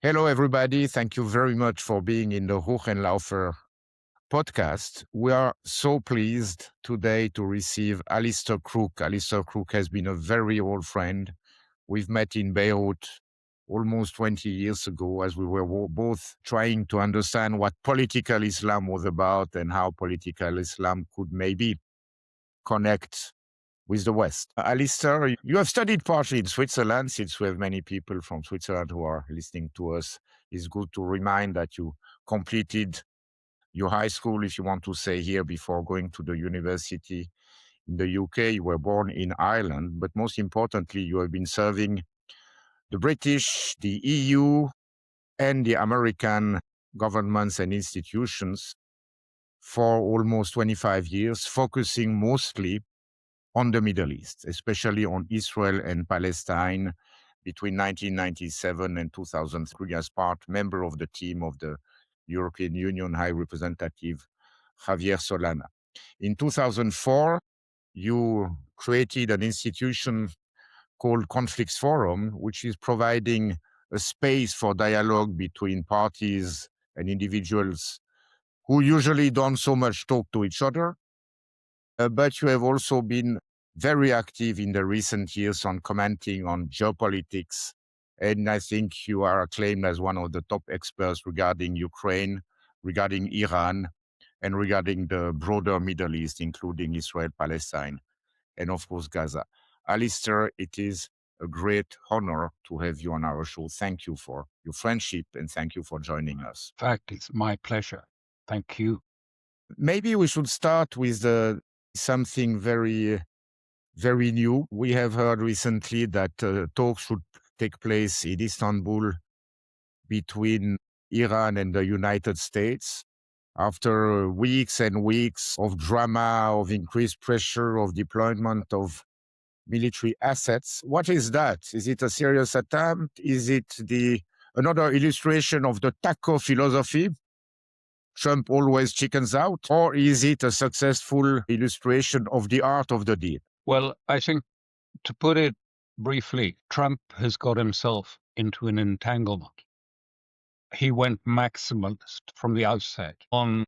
Hello, everybody. Thank you very much for being in the Ruch and Laufer podcast. We are so pleased today to receive Alastair Crooke. Alastair Crooke has been a very old friend. We've met in Beirut almost 20 years ago as we were both trying to understand what political Islam was about and how political Islam could maybe connect with the West. Alistair, you have studied partly in Switzerland, since we have many people from Switzerland who are listening to us. It's good to remind that you completed your high school, if you want to say here, before going to the university in the UK. You were born in Ireland, but most importantly, you have been serving the British, the EU, and the American governments and institutions for almost 25 years, focusing mostly on the Middle East, especially on Israel and Palestine between 1997 and 2003 as member of the team of the European Union High Representative Javier Solana. In 2004, you created an institution called Conflicts Forum, which is providing a space for dialogue between parties and individuals who usually don't so much talk to each other. But you have also been very active in the recent years on commenting on geopolitics. And I think you are acclaimed as one of the top experts regarding Ukraine, regarding Iran, and regarding the broader Middle East, including Israel, Palestine, and of course, Gaza. Alistair, it is a great honor to have you on our show. Thank you for your friendship and thank you for joining us. In fact, it's my pleasure. Thank you. Maybe we should start with something very new. We have heard recently that talks should take place in Istanbul between Iran and the United States after weeks and weeks of drama, of increased pressure, of deployment of military assets. What is that? Is it a serious attempt? Is it another illustration of the taco philosophy? Trump always chickens out? Or is it a successful illustration of the art of the deal? Well, I think, to put it briefly, Trump has got himself into an entanglement. He went maximalist from the outset on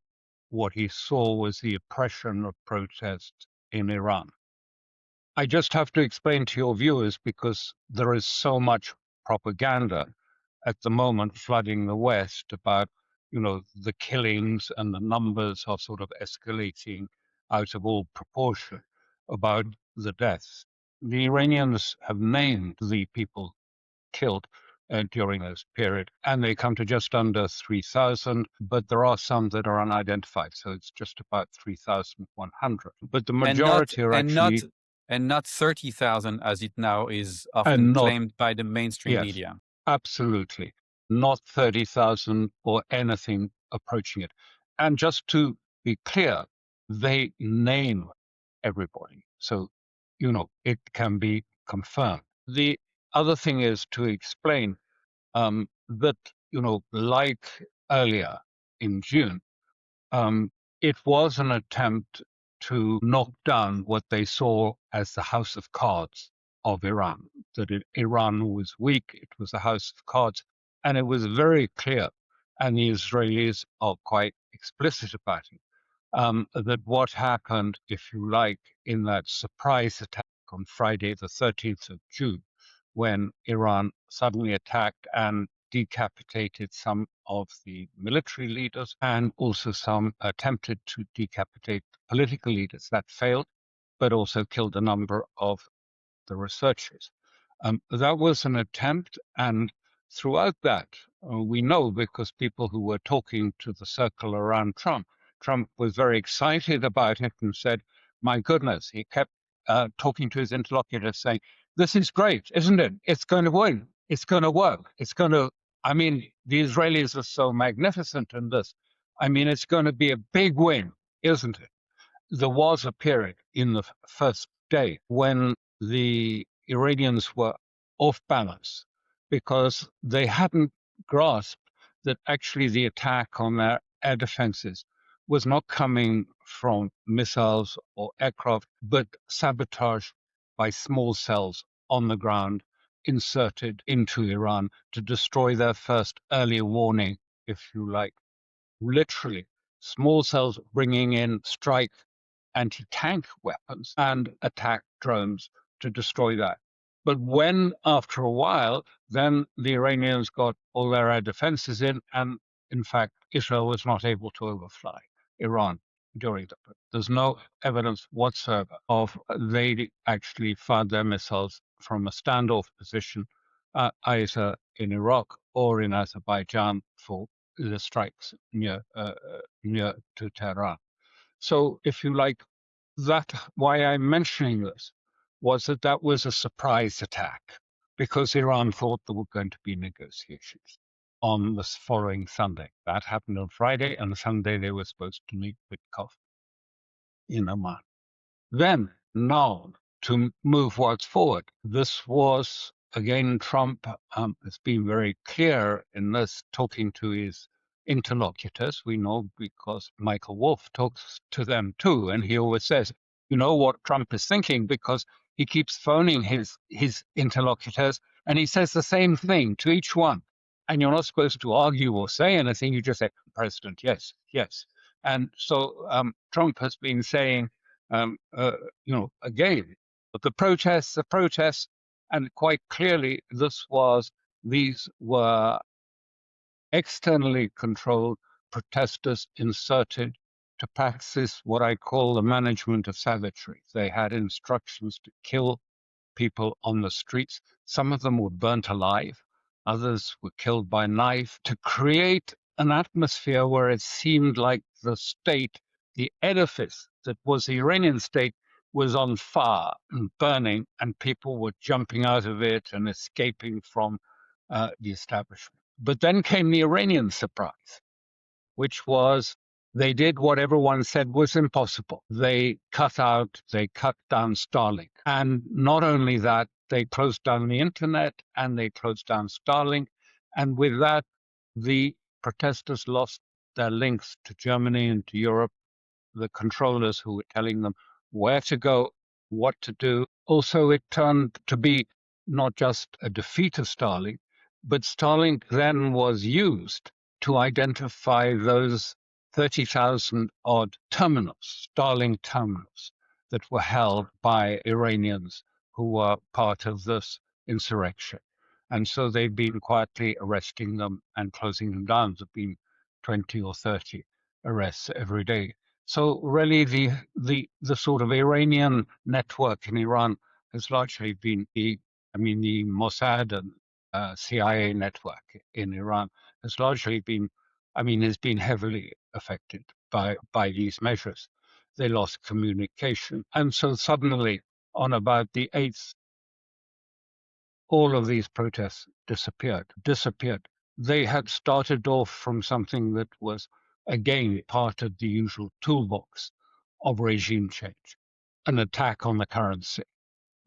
what he saw was the oppression of protests in Iran. I just have to explain to your viewers, because there is so much propaganda at the moment flooding the West about, the killings, and the numbers are sort of escalating out of all proportion about the deaths. The Iranians have named the people killed during this period, and they come to just under 3,000, but there are some that are unidentified, so it's just about 3,100. But the majority are actually... And not 30,000 as it now is often claimed by the mainstream media. Absolutely. Not 30,000 or anything approaching it. And just to be clear, they name everybody. So, it can be confirmed. The other thing is to explain that, like earlier in June, it was an attempt to knock down what they saw as the house of cards of Iran, that Iran was weak, it was a house of cards, and it was very clear, and the Israelis are quite explicit about it, that what happened, if you like, in that surprise attack on Friday, the 13th of June, when Iran suddenly attacked and decapitated some of the military leaders, and also some attempted to decapitate political leaders. That failed, but also killed a number of the researchers. That was an attempt, and throughout that, we know, because people who were talking to the circle around Trump was very excited about it and said, my goodness, he kept talking to his interlocutors saying, this is great, isn't it? It's going to win. It's going to work. The Israelis are so magnificent in this. It's going to be a big win, isn't it? There was a period in the first day when the Iranians were off balance, because they hadn't grasped that actually the attack on their air defenses was not coming from missiles or aircraft, but sabotage by small cells on the ground inserted into Iran to destroy their first early warning, if you like. Literally, small cells bringing in strike anti-tank weapons and attack drones to destroy that. But when, after a while, then the Iranians got all their air defenses in fact, Israel was not able to overfly Iran during that. There's no evidence whatsoever of they actually fired their missiles from a standoff position, either in Iraq or in Azerbaijan for the strikes near to Tehran. So, if you like, why I'm mentioning this was that was a surprise attack because Iran thought there were going to be negotiations on the following Sunday. That happened on Friday, and Sunday they were supposed to meet Witkoff in Oman. Then, now, to move what's forward, this was, again, Trump has been very clear in this, talking to his interlocutors. We know because Michael Wolff talks to them too, and he always says, you know what Trump is thinking, because he keeps phoning his interlocutors, and he says the same thing to each one. And you're not supposed to argue or say anything. You just say, President, yes, yes. And so Trump has been saying, again, but the protests, and quite clearly these were externally controlled protesters inserted to practice what I call the management of savagery. They had instructions to kill people on the streets. Some of them were burnt alive. Others were killed by knife, to create an atmosphere where it seemed like the state, the edifice that was the Iranian state, was on fire and burning, and people were jumping out of it and escaping from the establishment. But then came the Iranian surprise, which was they did what everyone said was impossible. They cut down Starlink. And not only that, they closed down the internet and they closed down Starlink. And with that, the protesters lost their links to Germany and to Europe, the controllers who were telling them where to go, what to do. Also, it turned to be not just a defeat of Starlink, but Starlink then was used to identify those 30,000 odd terminals, Starlink terminals, that were held by Iranians who were part of this insurrection. And so they've been quietly arresting them and closing them down. There's been 20 or 30 arrests every day. So really the sort of Iranian network in Iran has largely been the Mossad and CIA network in Iran has largely been, has been heavily affected by these measures. They lost communication. And so suddenly, on about the 8th, all of these protests disappeared. They had started off from something that was, again, part of the usual toolbox of regime change, an attack on the currency,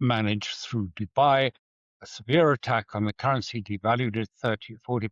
managed through Dubai, a severe attack on the currency, devalued it 30, 40%.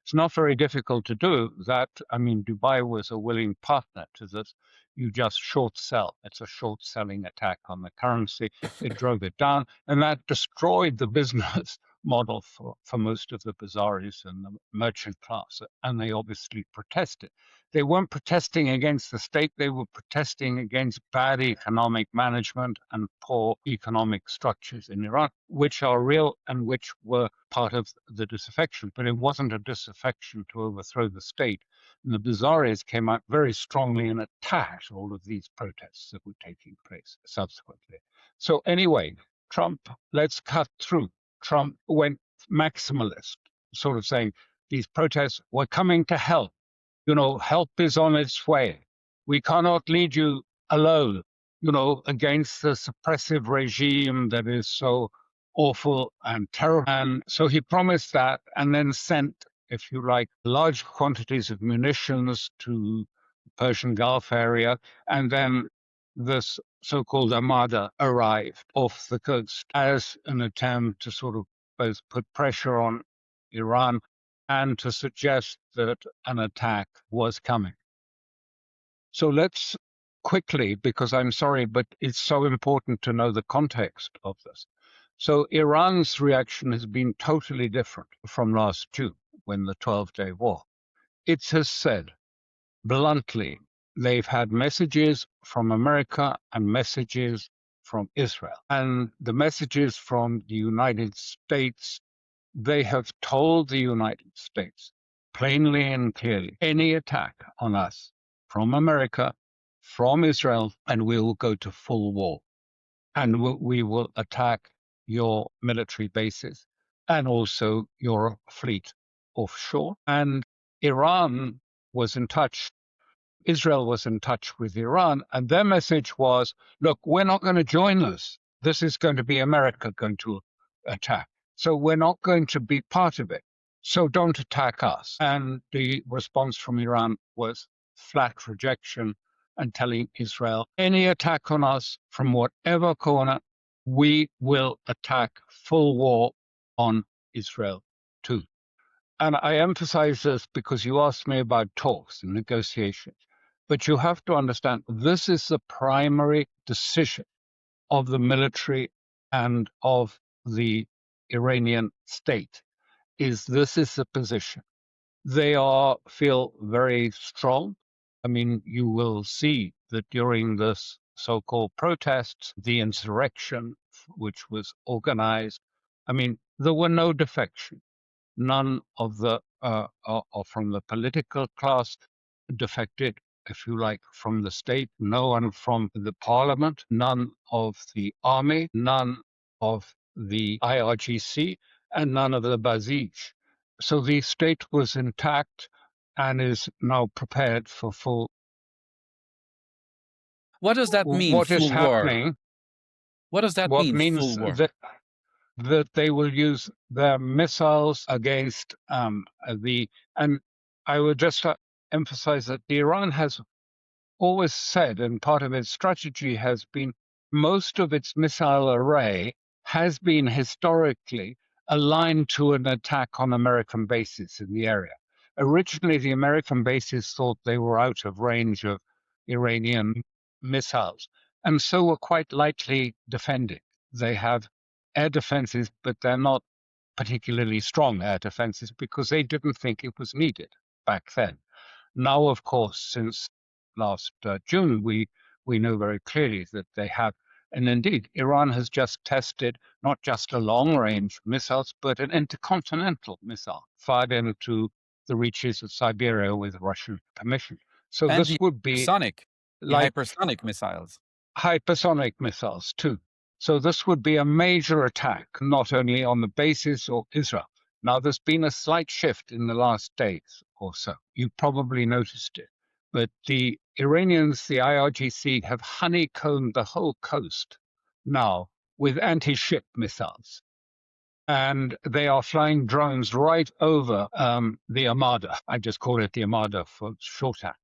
It's not very difficult to do that. Dubai was a willing partner to this. You just short sell. It's a short selling attack on the currency. It drove it down, and that destroyed the business model for most of the bazaris and the merchant class. And they obviously protested. They weren't protesting against the state. They were protesting against bad economic management and poor economic structures in Iran, which are real and which were part of the disaffection. But it wasn't a disaffection to overthrow the state. And the bazaris came out very strongly and attacked all of these protests that were taking place subsequently. So anyway, Trump, let's cut through. Trump went maximalist, sort of saying these protests were coming to help. Help is on its way. We cannot lead you alone, against the suppressive regime that is so awful and terrible. And so he promised that and then sent, if you like, large quantities of munitions to the Persian Gulf area. And then this so-called Armada arrived off the coast as an attempt to sort of both put pressure on Iran and to suggest that an attack was coming. So let's quickly, because I'm sorry, but it's so important to know the context of this. So Iran's reaction has been totally different from last June, when the 12-day war. It has said bluntly, they've had messages from America and messages from Israel. And the messages from the United States, they have told the United States plainly and clearly, any attack on us from America, from Israel, and we will go to full war. And we will attack your military bases and also your fleet offshore. And Iran was in touch. Israel was in touch with Iran, and their message was, look, we're not going to join this. This is going to be America going to attack. So we're not going to be part of it. So don't attack us. And the response from Iran was flat rejection and telling Israel, any attack on us from whatever corner, we will attack full war on Israel too. And I emphasize this because you asked me about talks and negotiations. But you have to understand, this is the primary decision of the military and of the Iranian state. This is the position. They feel very strong. I mean, you will see that during this so-called protests, the insurrection, which was organized, I mean, there were no defections. None of the from the political class defected, if you like, from the state, no one from the parliament, none of the army, none of the IRGC, and none of the Basij. So the state was intact and is now prepared for full. What does that mean? What is happening? War? What does that mean? Means full war? that they will use their missiles against and I would just emphasize that Iran has always said, and part of its strategy has been, most of its missile array has been historically aligned to an attack on American bases in the area. Originally, the American bases thought they were out of range of Iranian missiles, and so were quite lightly defended. They have air defenses, but they're not particularly strong air defenses because they didn't think it was needed back then. Now, of course, since last June, we know very clearly that they have, and indeed, Iran has just tested not just a long-range missiles, but an intercontinental missile fired into the reaches of Siberia with Russian permission. So and this would be hypersonic missiles. Hypersonic missiles too. So this would be a major attack, not only on the bases of Israel. Now, there's been a slight shift in the last days or so. You probably noticed it. But the Iranians, the IRGC, have honeycombed the whole coast now with anti-ship missiles. And they are flying drones right over the Armada. I just call it the Armada for shorthand.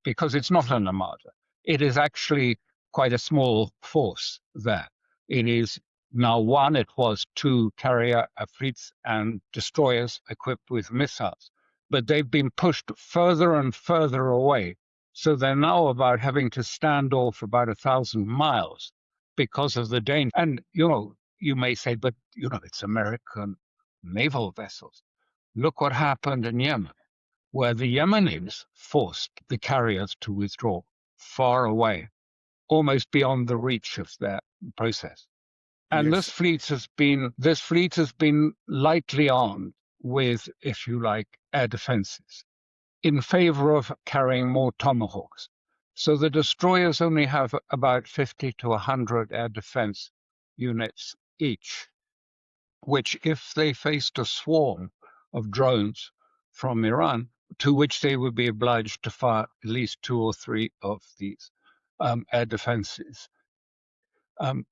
Because it's not an Armada. It is actually quite a small force there. It is now one, it was two carrier fleets and destroyers equipped with missiles. But they've been pushed further and further away. So they're now about having to stand off about 1,000 miles because of the danger. And, you may say, but, it's American naval vessels. Look what happened in Yemen, where the Yemenis forced the carriers to withdraw far away, almost beyond the reach of their process. And Yes. this fleet has been lightly armed with, if you like, air defenses in favor of carrying more Tomahawks. So the destroyers only have about 50 to 100 air defense units each, which, if they faced a swarm of drones from Iran, to which they would be obliged to fire at least 2 or 3 of these air defenses,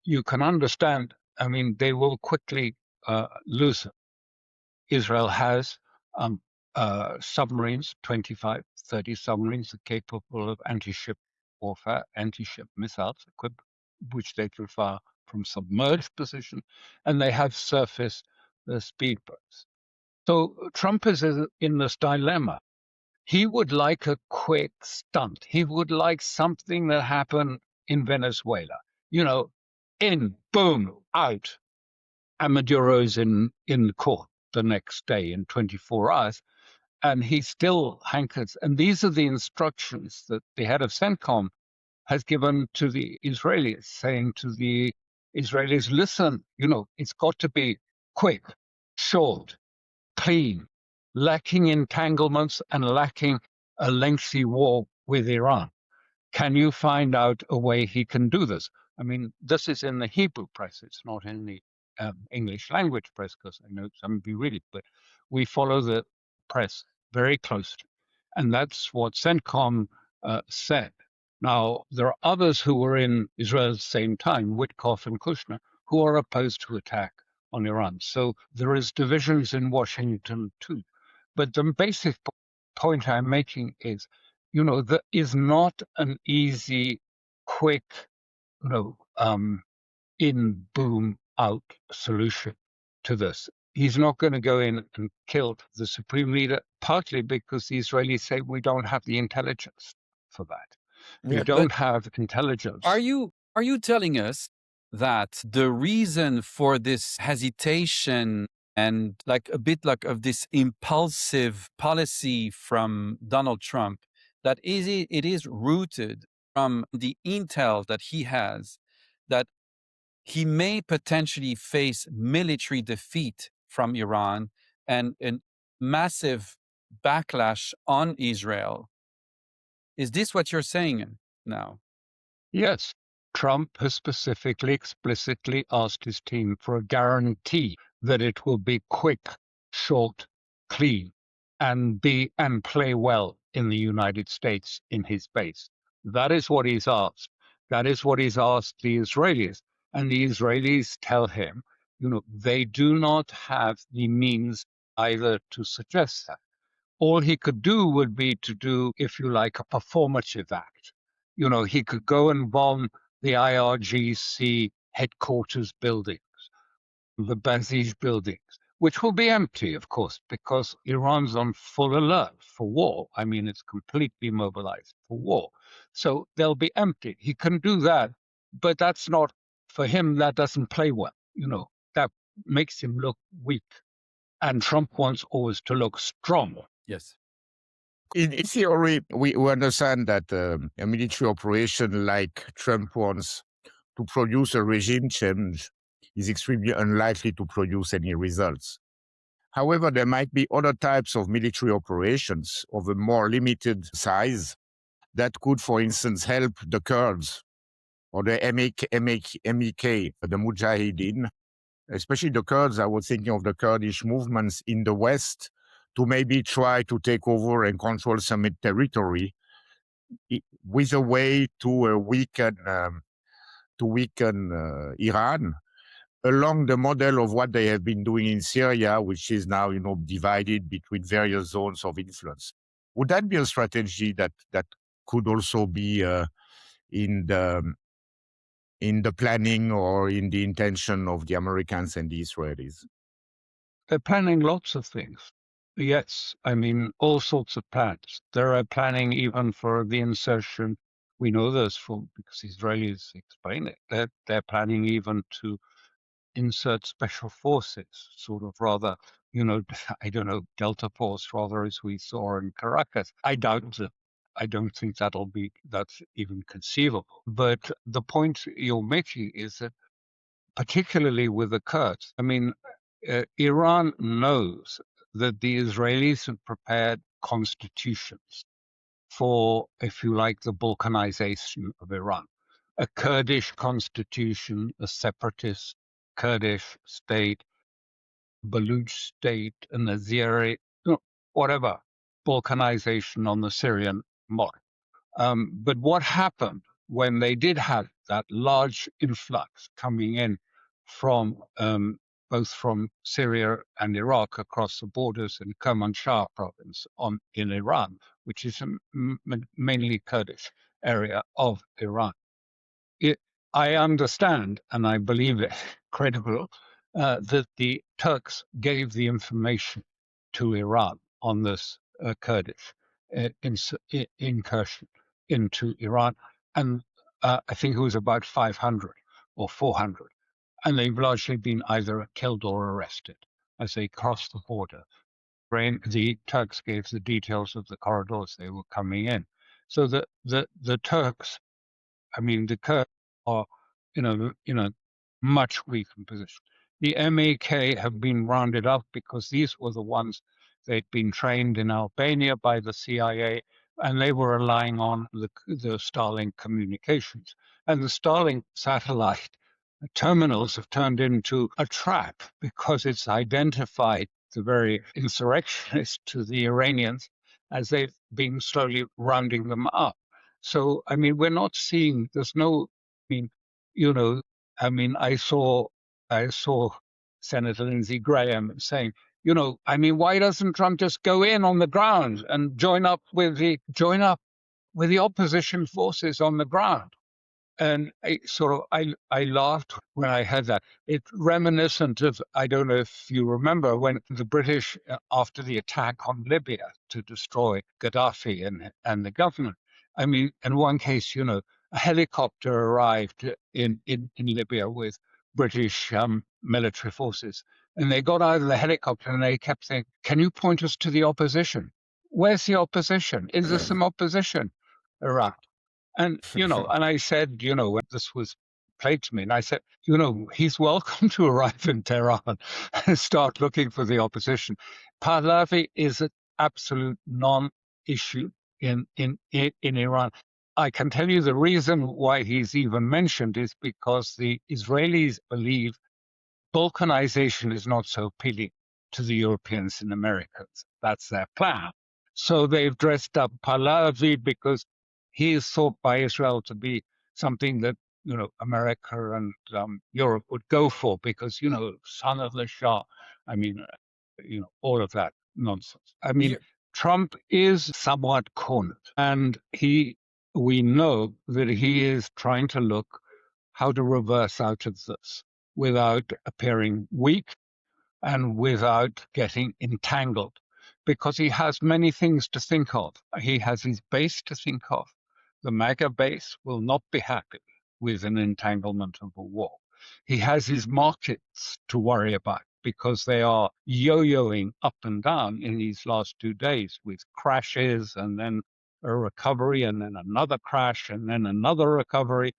you can understand, they will quickly lose them. Israel has submarines, 25, 30 submarines are capable of anti-ship warfare, anti-ship missiles, equipped, which they can fire from submerged position, and they have surface speedboats. So Trump is in this dilemma. He would like a quick stunt. He would like something that happened in Venezuela. in, boom, out. And Maduro's in court the next day in 24 hours. And he still hankers. And these are the instructions that the head of CENTCOM has given to the Israelis, saying to the Israelis, listen, it's got to be quick, short, clean, lacking entanglements and lacking a lengthy war with Iran. Can you find out a way he can do this? I mean, this is in the Hebrew press. It's not in the English language press, because I know some of you read it, but we follow the press very closely. And that's what CENTCOM said. Now, there are others who were in Israel at the same time, Witkoff and Kushner, who are opposed to attack on Iran. So there is divisions in Washington too. But the basic point I'm making is, there is not an easy, quick, in, boom, out solution to this. He's not going to go in and kill the supreme leader, partly because the Israelis say we don't have the intelligence for that. We don't have intelligence. Are you telling us that the reason for this hesitation and like a bit like of this impulsive policy from Donald Trump, that it is rooted from the intel that he has, that he may potentially face military defeat from Iran and a massive backlash on Israel? Is this what you're saying now? Yes. Trump has specifically, explicitly asked his team for a guarantee that it will be quick, short, clean, and play well in the United States in his base. That is what he's asked. That is what he's asked the Israelis. And the Israelis tell him, they do not have the means either to suggest that. All he could do would be to do, if you like, a performative act. He could go and bomb the IRGC headquarters buildings, the Basij buildings, which will be empty, of course, because Iran's on full alert for war. I mean, it's completely mobilized for war. So they'll be empty. He can do that, but that's not, for him, that doesn't play well. That makes him look weak. And Trump wants always to look strong. Yes. In theory, we understand that a military operation like Trump wants to produce a regime change is extremely unlikely to produce any results. However, there might be other types of military operations of a more limited size that could, for instance, help the Kurds or the MEK, the Mujahideen, especially the Kurds. I was thinking of the Kurdish movements in the West, to maybe try to take over and control some territory with a way to weaken Iran along the model of what they have been doing in Syria, which is now, divided between various zones of influence. Would that be a strategy that could also be in the planning or in the intention of the Americans and the Israelis? They're planning lots of things. Yes, I mean, all sorts of plans. They're planning even for the insertion. We know this because Israelis explain it. They're planning even to insert special forces, sort of rather, I don't know, Delta Force, rather, as we saw in Caracas. I doubt it. I don't think that's even conceivable. But the point you're making is that, particularly with the Kurds, I mean, Iran knows that the Israelis have prepared constitutions for, if you like, the Balkanization of Iran. A Kurdish constitution, a separatist Kurdish state, Baluch state, and the Disarray, whatever, Balkanization on the Syrian model. But what happened when they did have that large influx coming in from both from Syria and Iraq across the borders in Kermanshah province in Iran, which is a mainly Kurdish area of Iran. I understand, and I believe it credible, that the Turks gave the information to Iran on this Kurdish incursion into Iran, and I think it was about 500 or 400. And they've largely been either killed or arrested as they crossed the border. The Turks gave the details of the corridors they were coming in. So the Turks, I mean, the Kurds are in a much weakened position. The MAK have been rounded up because these were the ones they'd been trained in Albania by the CIA, and they were relying on the Starlink communications. And the Starlink satellite terminals have turned into a trap because it's identified the very insurrectionists to the Iranians as they've been slowly rounding them up. So, I mean, we're not seeing, there's no, I mean, you know, I mean, I saw Senator Lindsey Graham saying, you know, I mean, why doesn't Trump just go in on the ground and join up with the opposition forces on the ground? And I laughed when I heard that. It's reminiscent of, I don't know if you remember, when the British, after the attack on Libya to destroy Gaddafi and the government. I mean, in one case, you know, a helicopter arrived in Libya with British military forces. And they got out of the helicopter and they kept saying, can you point us to the opposition? Where's the opposition? Is there some opposition around? And, you know, and I said, you know, when this was played to me, and I said, you know, he's welcome to arrive in Tehran and start looking for the opposition. Pahlavi is an absolute non-issue in Iran. I can tell you the reason why he's even mentioned is because the Israelis believe Balkanization is not so appealing to the Europeans and Americans. That's their plan. So they've dressed up Pahlavi because he is thought by Israel to be something that, you know, America and Europe would go for because, you know, son of the Shah. I mean, you know, all of that nonsense. I mean, Trump is somewhat cornered, and we know that he is trying to look how to reverse out of this without appearing weak and without getting entangled, because he has many things to think of. He has his base to think of. The MAGA base will not be happy with an entanglement of a war. He has his markets to worry about because they are yo-yoing up and down in these last 2 days with crashes and then a recovery and then another crash and then another recovery.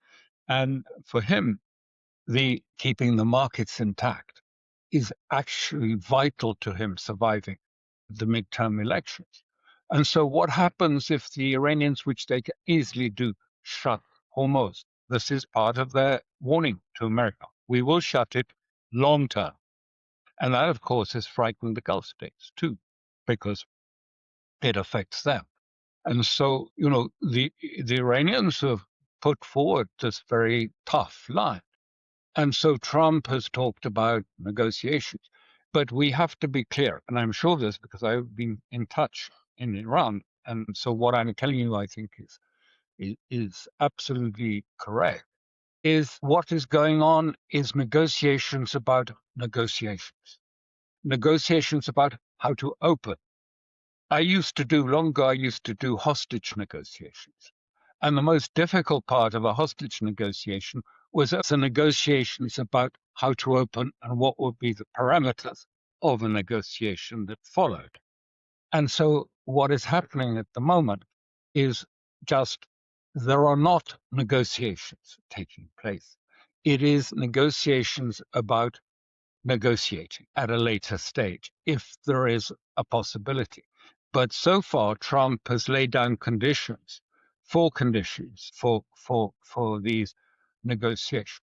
And for him, the keeping the markets intact is actually vital to him surviving the midterm elections. And so what happens if the Iranians, which they can easily do, shut Hormuz? This is part of their warning to America. We will shut it long term. And that, of course, is frightening the Gulf states too, because it affects them. And so, you know, the Iranians have put forward this very tough line. And so Trump has talked about negotiations. But we have to be clear, and I'm sure of this because I've been in touch in Iran. And so what I'm telling you, I think, is absolutely correct, is what is going on is negotiations about negotiations. Negotiations about how to open. Long ago, I used to do hostage negotiations. And the most difficult part of a hostage negotiation was the negotiations about how to open and what would be the parameters of a negotiation that followed. And so what is happening at the moment is just there are not negotiations taking place. It is negotiations about negotiating at a later stage, if there is a possibility. But so far, Trump has laid down conditions for these negotiations,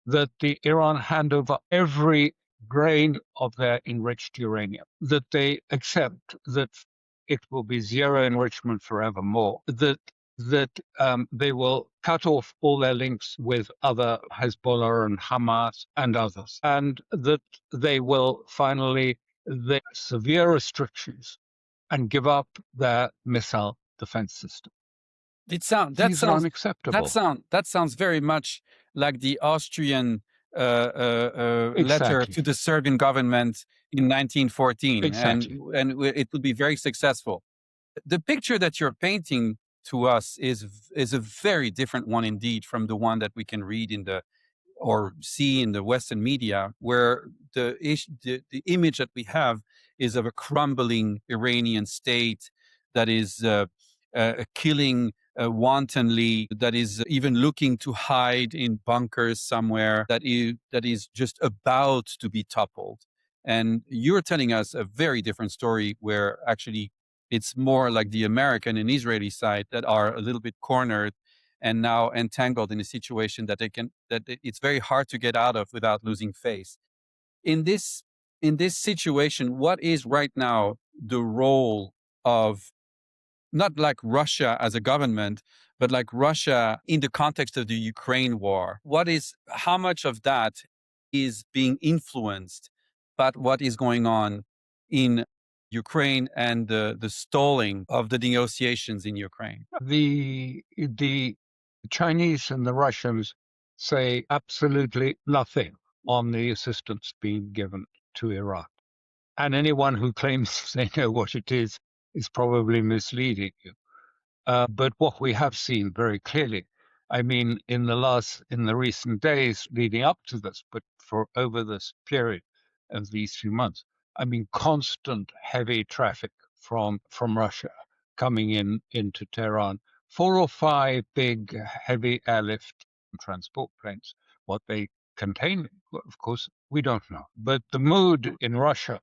that the Iran hand over every grain of their enriched uranium, that they accept that it will be zero enrichment forevermore, that they will cut off all their links with other Hezbollah and Hamas and others, and that they will finally the severe restrictions and give up their missile defense system. These are unacceptable. That sounds very much like the Austrian letter to the Serbian government in 1914, exactly. and it would be very successful. The picture that you're painting to us is a very different one indeed from the one that we can read in the or see in the Western media, where the image that we have is of a crumbling Iranian state that is killing wantonly, that is even looking to hide in bunkers somewhere, that is just about to be toppled. And you're telling us a very different story, where actually it's more like the American and Israeli side that are a little bit cornered and now entangled in a situation that it's very hard to get out of without losing face. In this situation, what is right now the role of, not like Russia as a government, but like Russia in the context of the Ukraine war? How much of that is being influenced by what is going on in Ukraine and the stalling of the negotiations in Ukraine? The Chinese and the Russians say absolutely nothing on the assistance being given to Iran. And anyone who claims they know what it is probably misleading you. But what we have seen very clearly, I mean, in the recent days leading up to this, but for over this period of these few months, I mean, constant heavy traffic from Russia coming into Tehran. 4 or 5 big heavy airlift transport planes. What they contain, of course, we don't know. But the mood in Russia,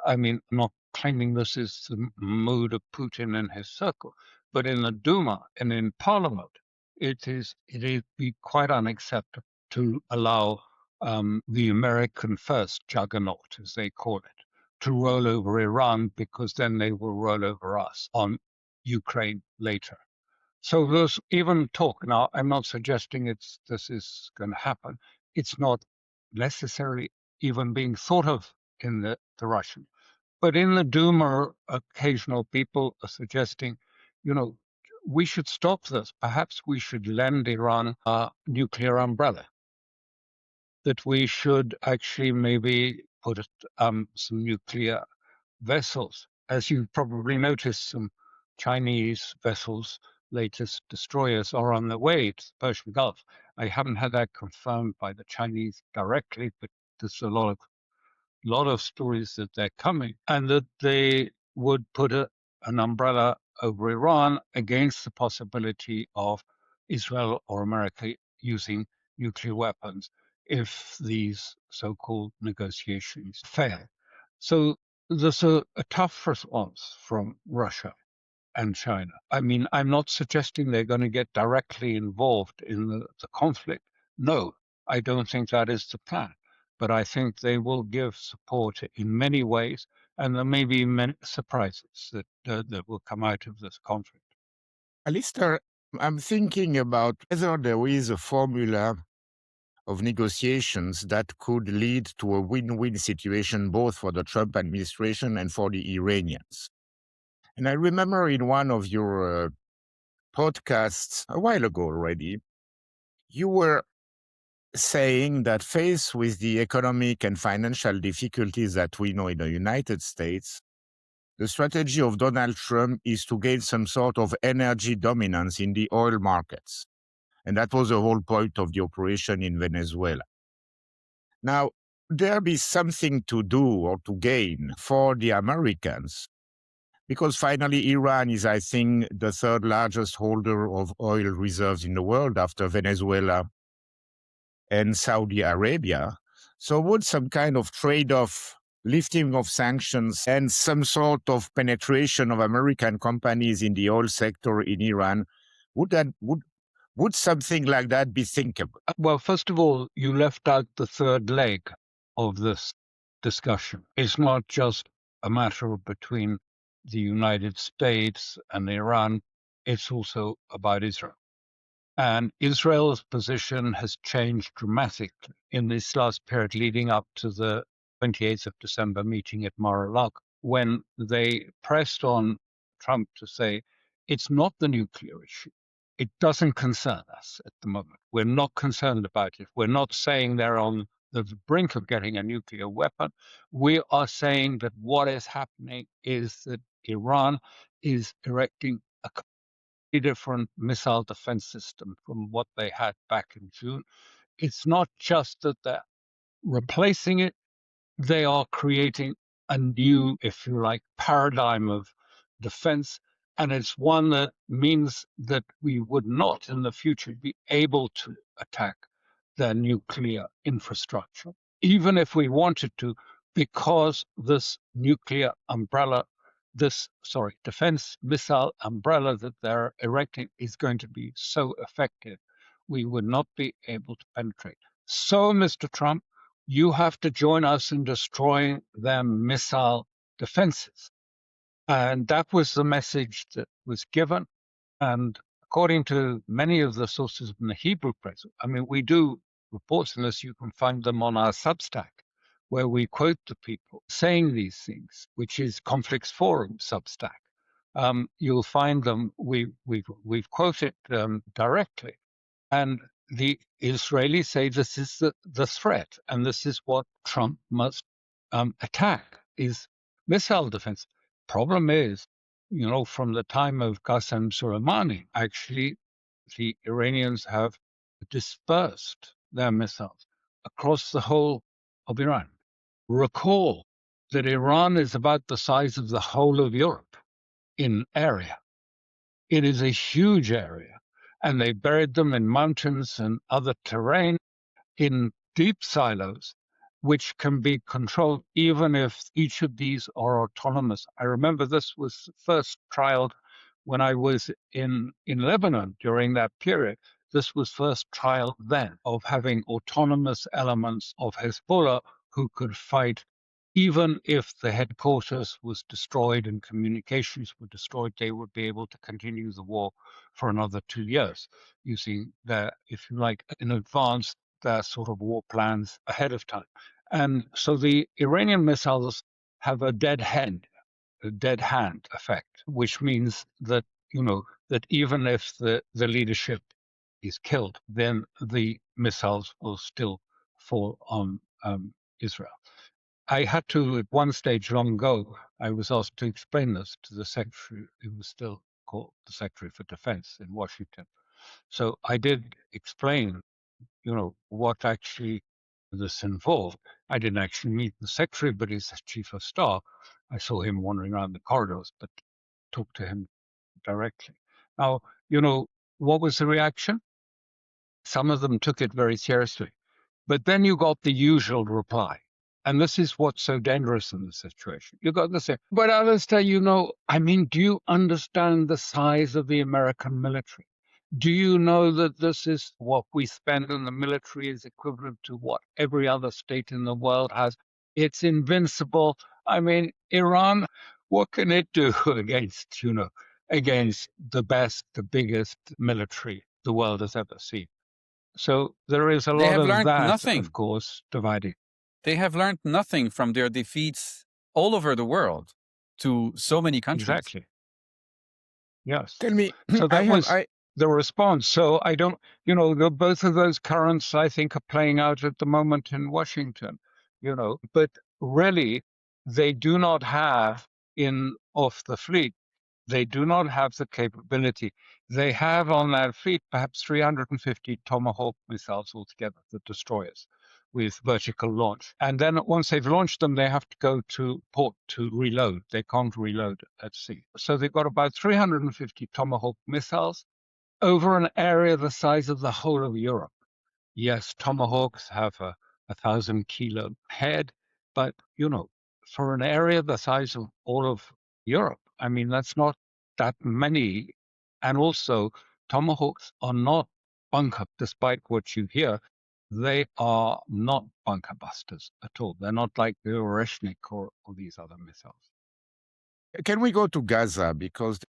I mean, I'm not claiming this is the mood of Putin and his circle, but in the Duma and in Parliament, it is be quite unacceptable to allow the American first juggernaut, as they call it, to roll over Iran, because then they will roll over us on Ukraine later. So there's even talk now. I'm not suggesting this is going to happen. It's not necessarily even being thought of in the Russian. But in the Duma, occasional people are suggesting, we should stop this. Perhaps we should lend Iran a nuclear umbrella. That we should actually maybe put some nuclear vessels. As you've probably noticed, some Chinese vessels, latest destroyers, are on their way to the Persian Gulf. I haven't had that confirmed by the Chinese directly, but there's a lot of stories that they're coming, and that they would put an umbrella over Iran against the possibility of Israel or America using nuclear weapons if these so-called negotiations fail. So there's a tough response from Russia and China. I mean, I'm not suggesting they're going to get directly involved in the conflict. No, I don't think that is the plan. But I think they will give support in many ways, and there may be many surprises that will come out of this conflict. Alistair, I'm thinking about whether there is a formula of negotiations that could lead to a win-win situation both for the Trump administration and for the Iranians. And I remember in one of your podcasts a while ago already, you were saying that faced with the economic and financial difficulties that we know in the United States, the strategy of Donald Trump is to gain some sort of energy dominance in the oil markets. And that was the whole point of the operation in Venezuela. Now, there be something to do or to gain for the Americans, because finally Iran is, I think, the third largest holder of oil reserves in the world after Venezuela and Saudi Arabia. So would some kind of trade-off, lifting of sanctions, and some sort of penetration of American companies in the oil sector in Iran, would something like that be thinkable? Well, first of all, you left out the third leg of this discussion. It's not just a matter between the United States and Iran. It's also about Israel. And Israel's position has changed dramatically in this last period leading up to the 28th of December meeting at Mar-a-Lago, when they pressed on Trump to say, it's not the nuclear issue. It doesn't concern us at the moment. We're not concerned about it. We're not saying they're on the brink of getting a nuclear weapon. We are saying that what is happening is that Iran is erecting a different missile defense system from what they had back in June. it's not just that they're replacing it, they are creating a new, if you like, paradigm of defense. And it's one that means that we would not in the future be able to attack their nuclear infrastructure, even if we wanted to, because this nuclear umbrella, defense missile umbrella that they're erecting is going to be so effective, we would not be able to penetrate. So, Mr. Trump, you have to join us in destroying their missile defenses. And that was the message that was given. And according to many of the sources in the Hebrew press, I mean, we do reports on this, you can find them on our Substack, where we quote the people saying these things, which is Conflicts Forum Substack. You'll find them, we've quoted directly. And the Israelis say this is the threat, and this is what Trump must attack, is missile defense. Problem is, from the time of Qasem Soleimani, actually, the Iranians have dispersed their missiles across the whole of Iran. Recall that Iran is about the size of the whole of Europe in area. It is a huge area, and they buried them in mountains and other terrain in deep silos, which can be controlled even if each of these are autonomous. I remember this was first trialed when I was in Lebanon during that period. This was first trialed then, of having autonomous elements of Hezbollah who could fight. Even if the headquarters was destroyed and communications were destroyed, they would be able to continue the war for another 2 years, using their, if you like, in advance, their sort of war plans ahead of time. And so the Iranian missiles have a dead hand effect, which means that, that even if the leadership is killed, then the missiles will still fall on Israel. I had to, at one stage long ago, I was asked to explain this to the secretary, who was still called the Secretary for Defense in Washington. So I did explain, what actually this involved. I didn't actually meet the secretary, but he's chief of staff. I saw him wandering around the corridors, but talked to him directly. Now, what was the reaction? Some of them took it very seriously. But then you got the usual reply. And this is what's so dangerous in the situation. You got to say, but Alistair, do you understand the size of the American military? Do you know that this is what we spend in the military is equivalent to what every other state in the world has? It's invincible. Iran, what can it do against the best, the biggest military the world has ever seen? So there is a lot of that, of course, dividing. They have learned nothing from their defeats all over the world to so many countries. Exactly. Yes. Tell me, so that was the response. So I don't, both of those currents, I think, are playing out at the moment in Washington, but really they do not have off the fleet, they do not have the capability. They have on that fleet perhaps 350 Tomahawk missiles altogether, the destroyers, with vertical launch. And then once they've launched them, they have to go to port to reload. They can't reload at sea. So they've got about 350 Tomahawk missiles over an area the size of the whole of Europe. Yes, Tomahawks have a 1,000-kilo head, but, for an area the size of all of Europe, that's not that many. And also, Tomahawks are not bunker, despite what you hear. They are not bunker busters at all. They're not like the Oreshnik or these other missiles. Can we go to Gaza? Because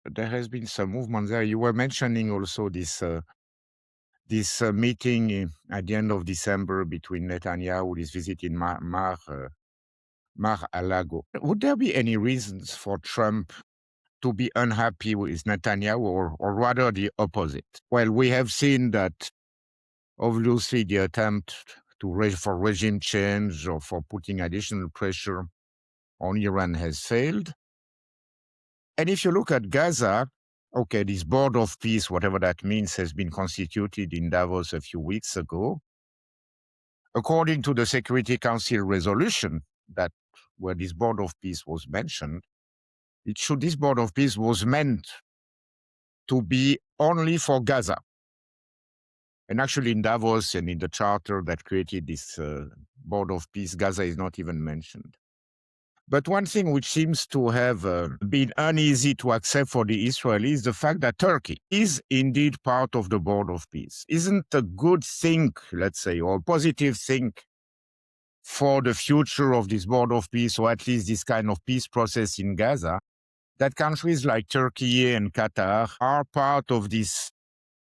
there has been some movement there. You were mentioning also this meeting at the end of December between Netanyahu, his visit in Mar-a-Lago. Would there be any reasons for Trump to be unhappy with Netanyahu, or rather the opposite? Well, we have seen that obviously the attempt for regime change or for putting additional pressure on Iran has failed. And if you look at Gaza, okay, this board of peace, whatever that means, has been constituted in Davos a few weeks ago. according to the Security Council resolution that where this board of peace was mentioned, this board of peace was meant to be only for Gaza. And actually in Davos and in the charter that created this board of peace, Gaza is not even mentioned. But one thing which seems to have been uneasy to accept for the Israelis is the fact that Turkey is indeed part of the board of peace. Isn't a good thing, let's say, or positive thing for the future of this board of peace, or at least this kind of peace process in Gaza, that countries like Turkey and Qatar are part of this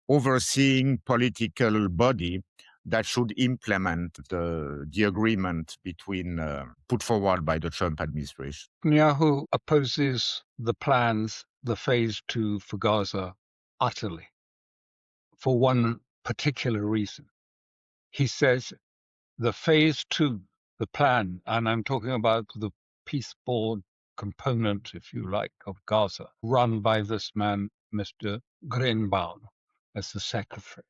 overseeing political body that should implement the agreement between put forward by the Trump administration. Netanyahu opposes the plans, the phase 2 for Gaza, utterly, for one particular reason. He says the phase 2, the plan, and I'm talking about the peace board component, if you like, of Gaza, run by this man, Mr. Greenbaum, as the secretary,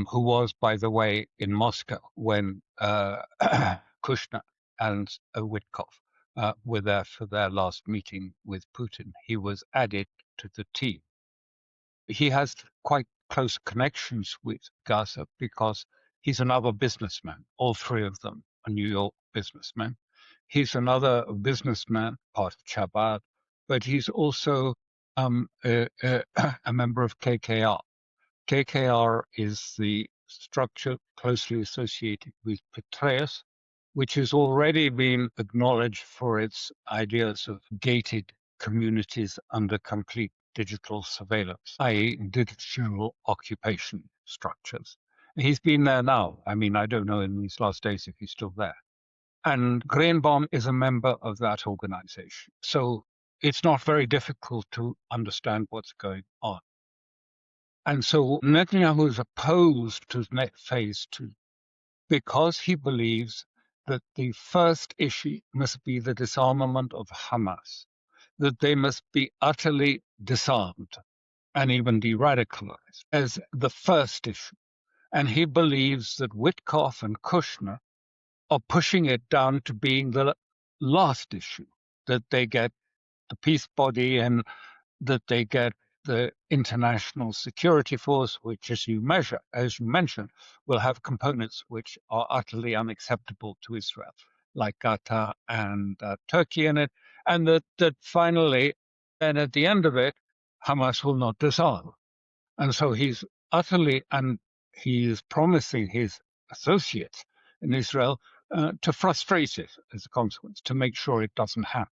who was, by the way, in Moscow when Kushner and Witkoff were there for their last meeting with Putin. He was added to the team. He has quite close connections with Gaza because he's another businessman. All three of them are New York businessmen. He's another businessman, part of Chabad, but he's also a member of KKR. KKR is the structure closely associated with Petraeus, which has already been acknowledged for its ideas of gated communities under complete digital surveillance, i.e. digital occupation structures. He's been there now. I mean, I don't know in these last days if he's still there. And Greenbaum is a member of that organization. So it's not very difficult to understand what's going on. And so Netanyahu is opposed to phase 2 because he believes that the first issue must be the disarmament of Hamas, that they must be utterly disarmed and even de-radicalized as the first issue. And he believes that Witkoff and Kushner are pushing it down to being the last issue, that they get the peace body and that they get the international security force, which, as you mentioned, will have components which are utterly unacceptable to Israel, like Qatar and Turkey in it, and that finally, and at the end of it, Hamas will not disarm. And so he's utterly, and he is promising his associates in Israel to frustrate it as a consequence, to make sure it doesn't happen.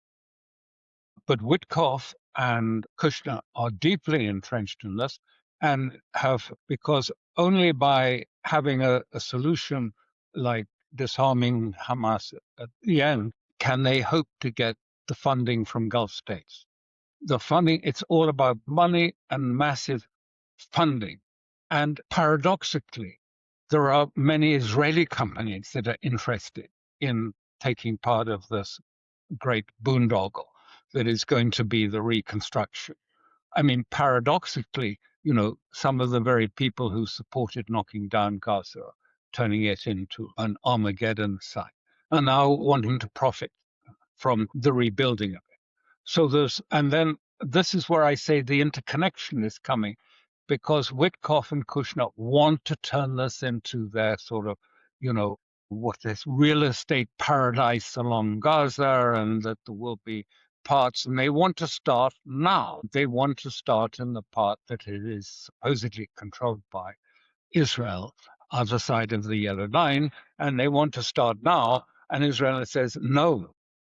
But Witkoff and Kushner are deeply entrenched in this and because only by having a solution like disarming Hamas at the end can they hope to get the funding from Gulf states. The funding, it's all about money and massive funding. And paradoxically, there are many Israeli companies that are interested in taking part of this great boondoggle that is going to be the reconstruction. I mean, paradoxically, some of the very people who supported knocking down Gaza, turning it into an Armageddon site, are now wanting to profit from the rebuilding of it. So then this is where I say the interconnection is coming, because Witkoff and Kushner want to turn this into their sort of, what this real estate paradise along Gaza, and that there will be parts, and they want to start now. They want to start in the part that it is supposedly controlled by Israel, other side of the yellow line, and they want to start now. And Israel says, no,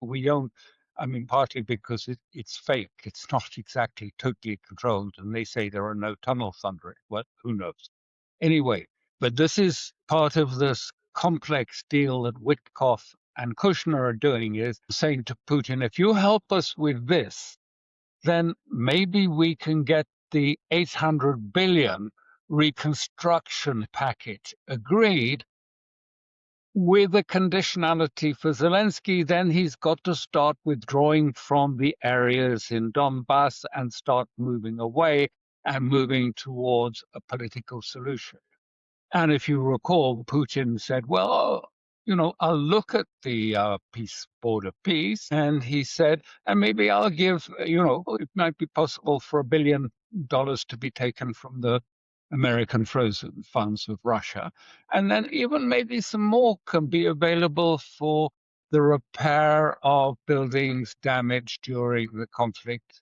we don't. I mean, partly because it's fake. It's not exactly totally controlled. And they say there are no tunnels under it. Well, who knows? Anyway, but this is part of this complex deal that Witkoff and Kushner are doing, is saying to Putin, if you help us with this, then maybe we can get the 800 billion reconstruction package agreed, with a conditionality for Zelensky. Then he's got to start withdrawing from the areas in Donbass and start moving away and moving towards a political solution. And if you recall, Putin said, well, I'll look at the border peace. And he said, and maybe I'll give, it might be possible for $1 billion to be taken from the American frozen funds of Russia. And then even maybe some more can be available for the repair of buildings damaged during the conflict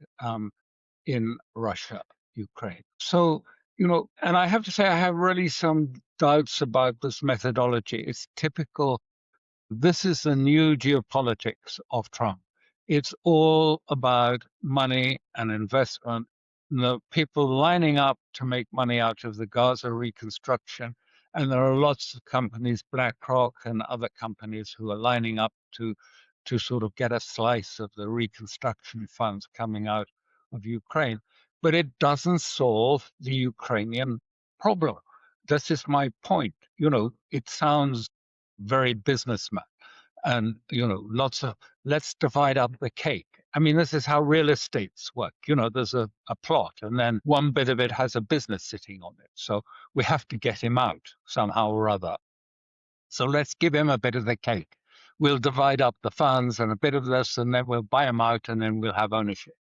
in Russia, Ukraine. So, and I have to say, I have really some doubts about this methodology. It's typical. This is the new geopolitics of Trump. It's all about money and investment. The people lining up to make money out of the Gaza reconstruction. And there are lots of companies, BlackRock and other companies, who are lining up to sort of get a slice of the reconstruction funds coming out of Ukraine. But it doesn't solve the Ukrainian problem. This is my point. It sounds very businessman, and lots of let's divide up the cake. I mean, this is how real estates work. There's a plot, and then one bit of it has a business sitting on it, so we have to get him out somehow or other. So let's give him a bit of the cake. We'll divide up the funds and a bit of this, and then we'll buy him out, and then we'll have ownership.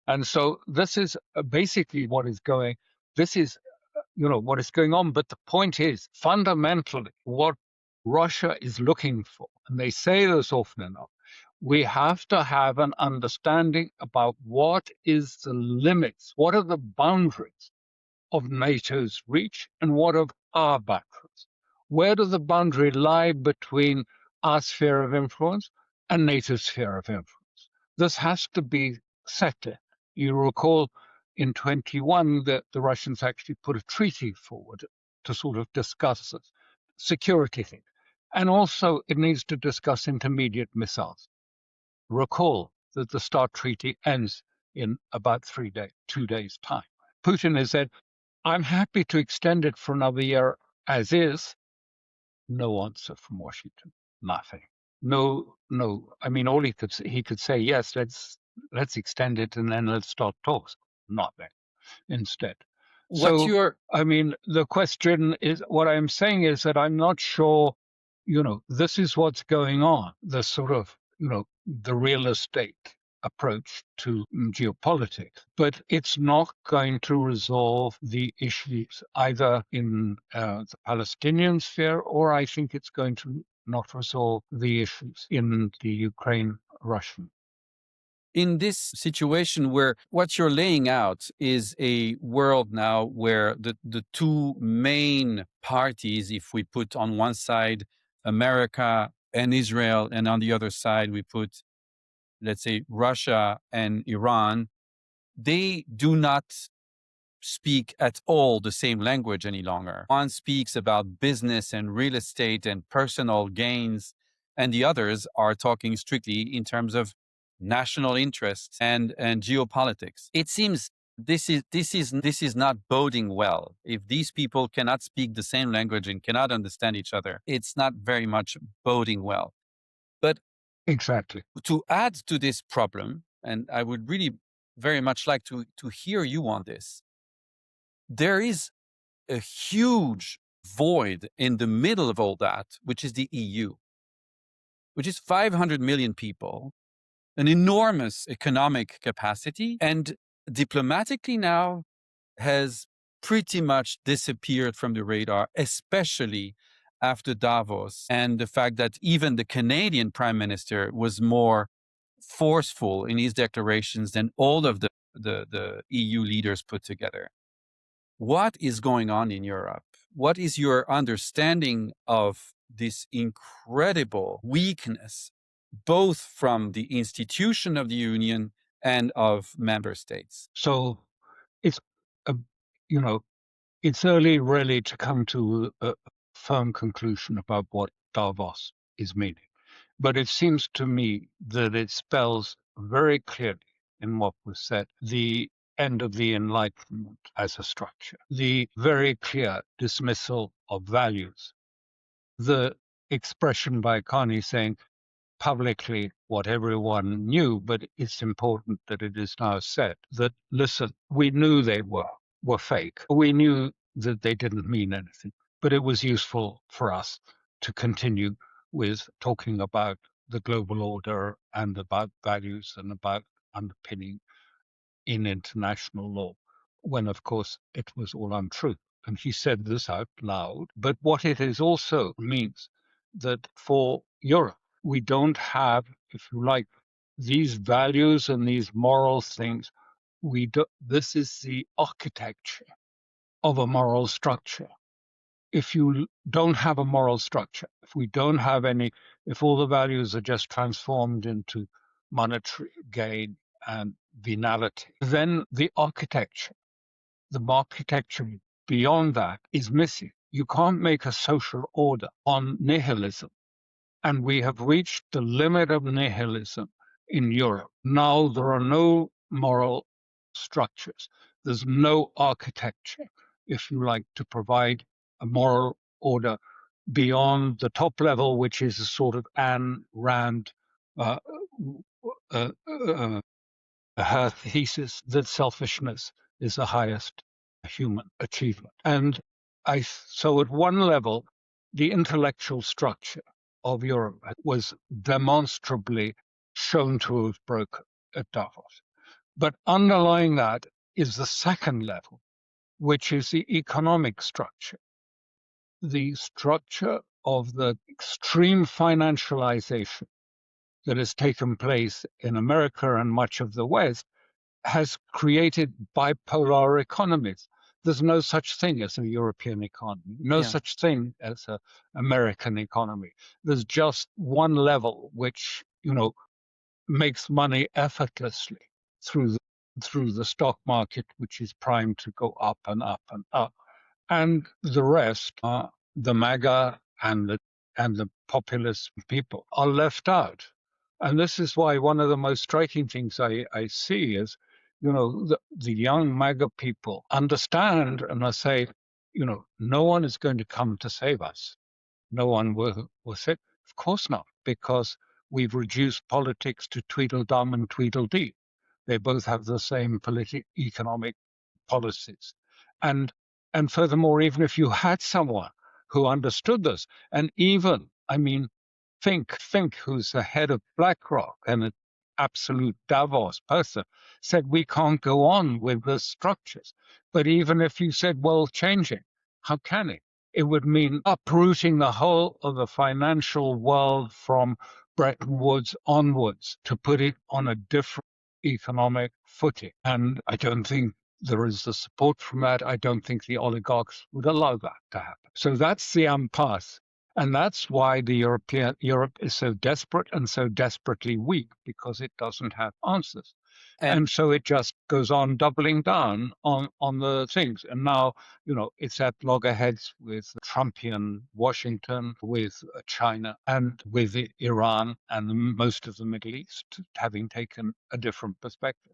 And so this is basically what is going. This is what is going on. But the point is, fundamentally, what Russia is looking for, and they say this often enough, we have to have an understanding about what is the limits, what are the boundaries of NATO's reach, and what of our boundaries. Where does the boundary lie between our sphere of influence and NATO's sphere of influence? This has to be settled. You recall in 21 that the Russians actually put a treaty forward to sort of discuss security things. And also it needs to discuss intermediate missiles. Recall that the START treaty ends in about 2 days' time. Putin has said, I'm happy to extend it for another year as is. No answer from Washington. Nothing. No. I mean, all he could say, yes, let's extend it and then let's start talks. Nothing instead. I mean, the question is, what I'm saying is that I'm not sure, this is what's going on. The sort of, the real estate approach to geopolitics, but it's not going to resolve the issues either in the Palestinian sphere, or I think it's going to not resolve the issues in the Ukraine-Russian. In this situation where what you're laying out is a world now where the two main parties, if we put on one side America and Israel, and on the other side we put, let's say, Russia and Iran, they do not speak at all the same language any longer. One speaks about business and real estate and personal gains, and the others are talking strictly in terms of national interests and geopolitics. It seems this is not boding well. If these people cannot speak the same language and cannot understand each other, it's not very much boding well. But exactly, to add to this problem, and I would really very much like to hear you on this, there is a huge void in the middle of all that, which is the EU, which is 500 million people, an enormous economic capacity, and diplomatically now has pretty much disappeared from the radar, especially after Davos, and the fact that even the Canadian Prime Minister was more forceful in his declarations than all of the EU leaders put together. What is going on in Europe? What is your understanding of this incredible weakness, both from the institution of the Union and of member states? So it's, it's early really to come to a firm conclusion about what Davos is meaning. But it seems to me that it spells very clearly in what was said the end of the Enlightenment as a structure, the very clear dismissal of values, the expression by Carney saying publicly what everyone knew, but it's important that it is now said that, listen, we knew they were fake. We knew that they didn't mean anything. but it was useful for us to continue with talking about the global order and about values and about underpinning in international law, when of course it was all untrue. And he said this out loud. But what it is also means that for Europe, we don't have, if you like, these values and these moral things. This is the architecture of a moral structure. If you don't have a moral structure, if we don't have any, if all the values are just transformed into monetary gain and venality, then the architecture beyond that is missing. You can't make a social order on nihilism. And we have reached the limit of nihilism in Europe. Now there are no moral structures. There's no architecture, if you like, to provide a moral order beyond the top level, which is a sort of Ayn Rand, her thesis that selfishness is the highest human achievement. And so at one level, the intellectual structure of Europe was demonstrably shown to have broken at Davos. But underlying that is the second level, which is the economic structure. The structure of the extreme financialization that has taken place in America and much of the West has created bipolar economies. There's no such thing as a European economy, no such thing as an American economy. There's just one level which, makes money effortlessly through the stock market, which is primed to go up and up and up. And the rest, the MAGA and the populist people, are left out. And this is why one of the most striking things I see is, the young MAGA people understand and I say, no one is going to come to save us. No one will say, of course not, because we've reduced politics to Tweedledum and Tweedledee. They both have the same economic policies. And furthermore, even if you had someone who understood this, and even, Fink, who's the head of BlackRock and an absolute Davos person, said we can't go on with the structures. But even if you said, well, change it, how can it? It would mean uprooting the whole of the financial world from Bretton Woods onwards to put it on a different economic footing. And I don't think there is the support from that. I don't think the oligarchs would allow that to happen. So that's the impasse. And that's why Europe is so desperate and so desperately weak, because it doesn't have answers. And so it just goes on doubling down on the things. And now, it's at loggerheads with Trumpian Washington, with China, and with Iran and most of the Middle East, having taken a different perspective.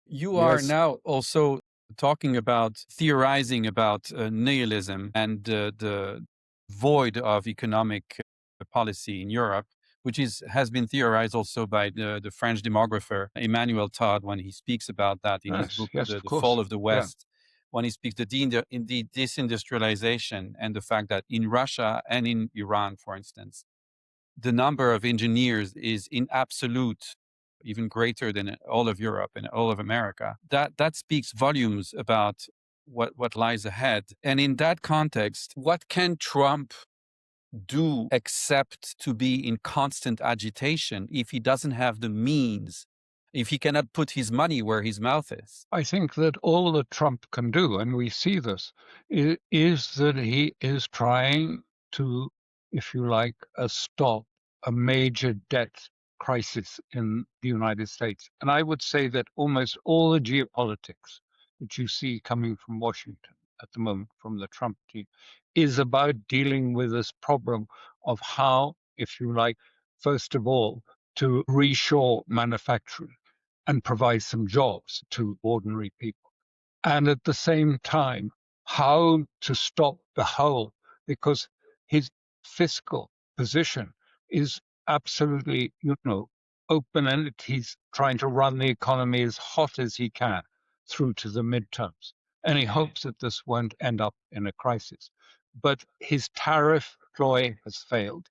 You are now also theorizing about nihilism and the void of economic policy in Europe, which has been theorized also by the French demographer Emmanuel Todd when he speaks about that in his book, The Fall of the West, when he speaks the disindustrialization and the fact that in Russia and in Iran, for instance, the number of engineers is in absolute even greater than all of Europe and all of America. That speaks volumes about what lies ahead. And in that context, what can Trump do except to be in constant agitation if he doesn't have the means, if he cannot put his money where his mouth is? I think that all that Trump can do, and we see this, is that he is trying to, if you like, stop a major debt crisis in the United States. And I would say that almost all the geopolitics that you see coming from Washington at the moment, from the Trump team, is about dealing with this problem of how, if you like, first of all, to reshore manufacturing and provide some jobs to ordinary people. And at the same time, how to stop the hole, because his fiscal position is absolutely, open-ended. He's trying to run the economy as hot as he can through to the midterms. And he hopes that this won't end up in a crisis. but his tariff ploy has failed.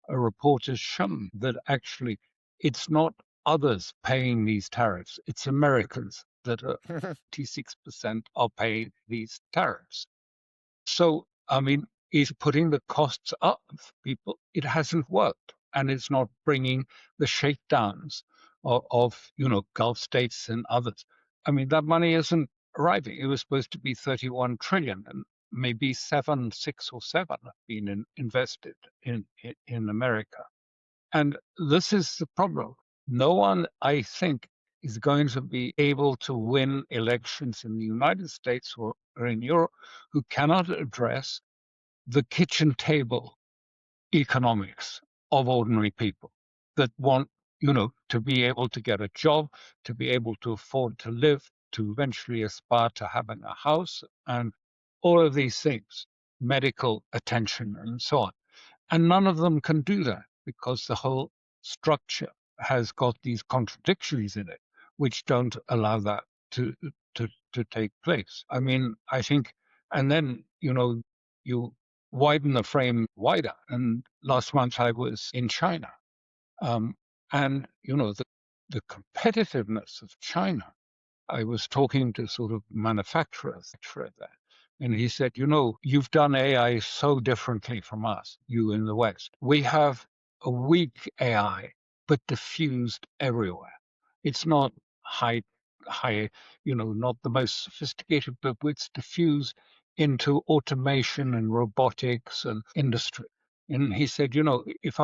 A report has shown that actually it's not others paying these tariffs, it's Americans that are 86% are paying these tariffs. So, I mean, he's putting the costs up for people. It hasn't worked, and it's not bringing the shakedowns of Gulf states and others. I mean, that money isn't arriving. It was supposed to be 31 trillion, and maybe 6 or 7 have been invested in America. And this is the problem. No one, I think, is going to be able to win elections in the United States or in Europe who cannot address the kitchen table economics of ordinary people that want, to be able to get a job, to be able to afford to live, to eventually aspire to having a house, and all of these things, medical attention, and so on. And none of them can do that because the whole structure has got these contradictions in it, which don't allow that to take place. I mean, I think, and then, you widen the frame wider. And last month I was in China. And, the competitiveness of China, I was talking to sort of manufacturers there. And he said, you've done AI so differently from us, you in the West. We have a weak AI, but diffused everywhere. It's not high, not the most sophisticated, but it's diffused into automation and robotics and industry. And he said, if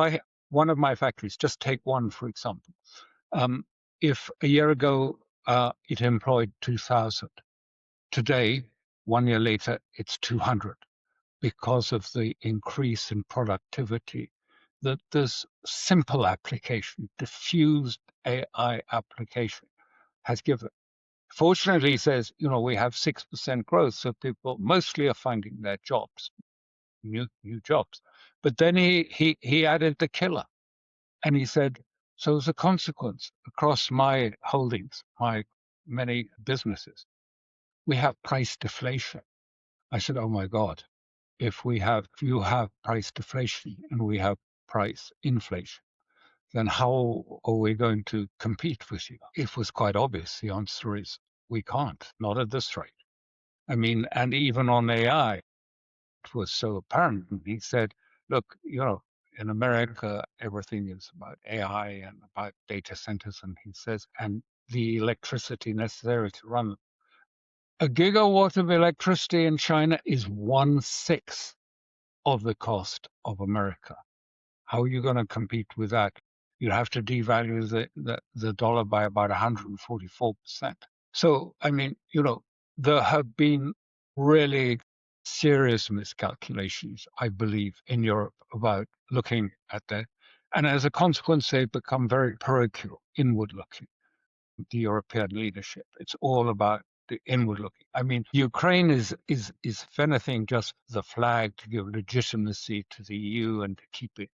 one of my factories, just take one, for example, if a year ago it employed 2,000, today, 1 year later, it's 200 because of the increase in productivity that this simple application, diffused AI application, has given. Fortunately, he says, we have 6% growth, so people mostly are finding their jobs, new jobs. But then he added the killer, and he said, so as a consequence, across my holdings, my many businesses, we have price deflation. I said, oh my God, if you have price deflation and we have price inflation, then how are we going to compete with you? It was quite obvious. The answer is we can't, not at this rate. I mean, and even on AI, it was so apparent. He said, look, in America, everything is about AI and about data centers. And he says, and the electricity necessary to run them. A gigawatt of electricity in China is 1/6 of the cost of America. How are you going to compete with that? You have to devalue the dollar by about 144%. So, I mean, there have been really serious miscalculations, I believe, in Europe about looking at that. And as a consequence, they've become very parochial, inward looking, the European leadership. It's all about the inward looking. I mean, Ukraine is if anything, just the flag to give legitimacy to the EU and to keep it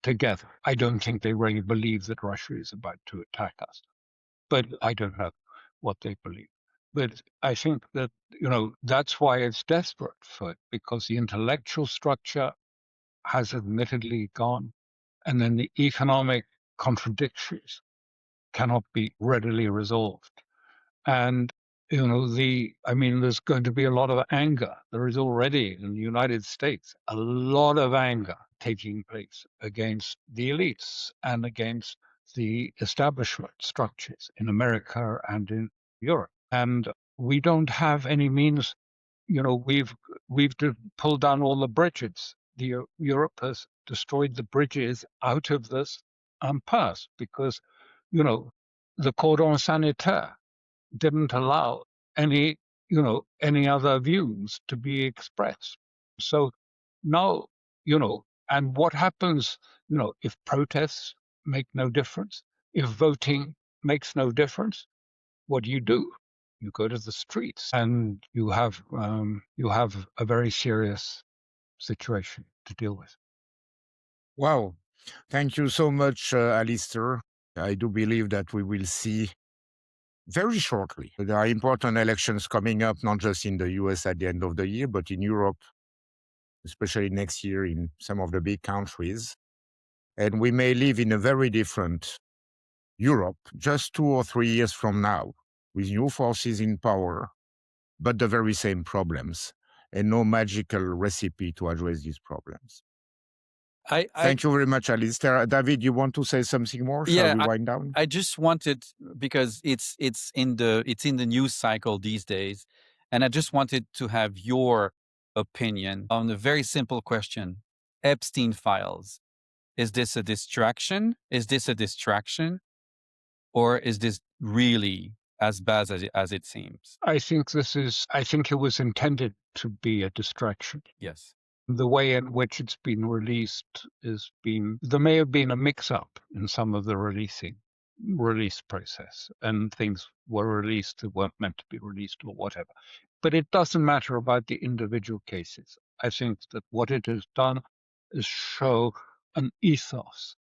together. I don't think they really believe that Russia is about to attack us, but I don't know what they believe. But I think that, that's why it's desperate for it, because the intellectual structure has admittedly gone, and then the economic contradictions cannot be readily resolved. And, there's going to be a lot of anger. There is already in the United States a lot of anger taking place against the elites and against the establishment structures in America and in Europe. And we don't have any means, we've pulled down all the bridges. Europe has destroyed the bridges out of this impasse because, the cordon sanitaire didn't allow any other views to be expressed. So now, and what happens, if protests make no difference, if voting makes no difference, what do? You go to the streets, and you have a very serious situation to deal with. Wow. Thank you so much, Alistair. I do believe that we will see very shortly. There are important elections coming up, not just in the US at the end of the year, but in Europe especially next year in some of the big countries. And we may live in a very different Europe just 2 or 3 years from now, with new forces in power, but the very same problems, and no magical recipe to address these problems. Thank you very much, Alistair. David, you want to say something more? Shall we wind down? I just wanted, because it's in the news cycle these days, and I just wanted to have your opinion on a very simple question: Epstein files. Is this a distraction? Is this a distraction? Or is this really as bad as it seems? I think it was intended to be a distraction. Yes. The way in which it's been released there may have been a mix-up in some of the release process, and things were released that weren't meant to be released or whatever. But it doesn't matter about the individual cases. I think that what it has done is show an ethos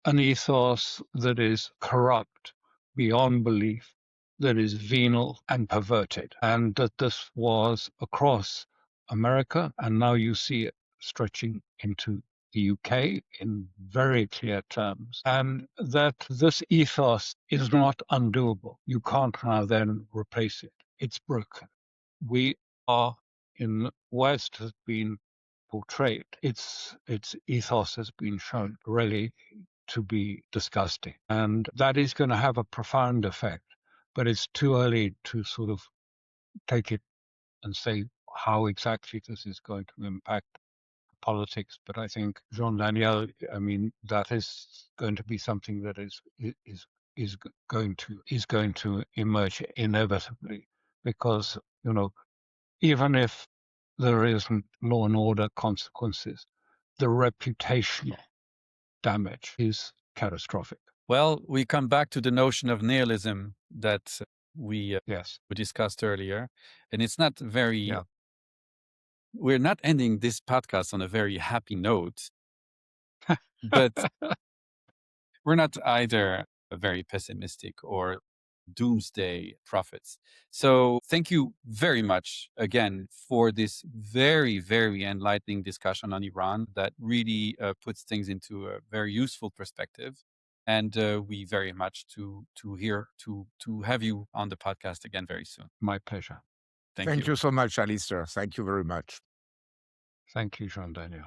that is corrupt beyond belief, that is venal and perverted, and that this was across America, and now you see it stretching into the UK in very clear terms, and that this ethos is not undoable. You can't now then replace it. It's broken. We are in the West has been portrayed. Its ethos has been shown really to be disgusting, and that is going to have a profound effect. But it's too early to sort of take it and say how exactly this is going to impact politics. But I think Jean-Daniel, that is going to be something that is going to emerge inevitably, because even if there isn't law and order consequences, the reputational damage is catastrophic. Well, we come back to the notion of nihilism that we discussed earlier, and it's not very. We're not ending this podcast on a very happy note, but we're not either very pessimistic or doomsday prophets. So thank you very much again for this very, very enlightening discussion on Iran that really puts things into a very useful perspective. And we very much to have you on the podcast again very soon. My pleasure. Thank you so much, Alistair. Thank you very much. Thank you, Jean-Daniel.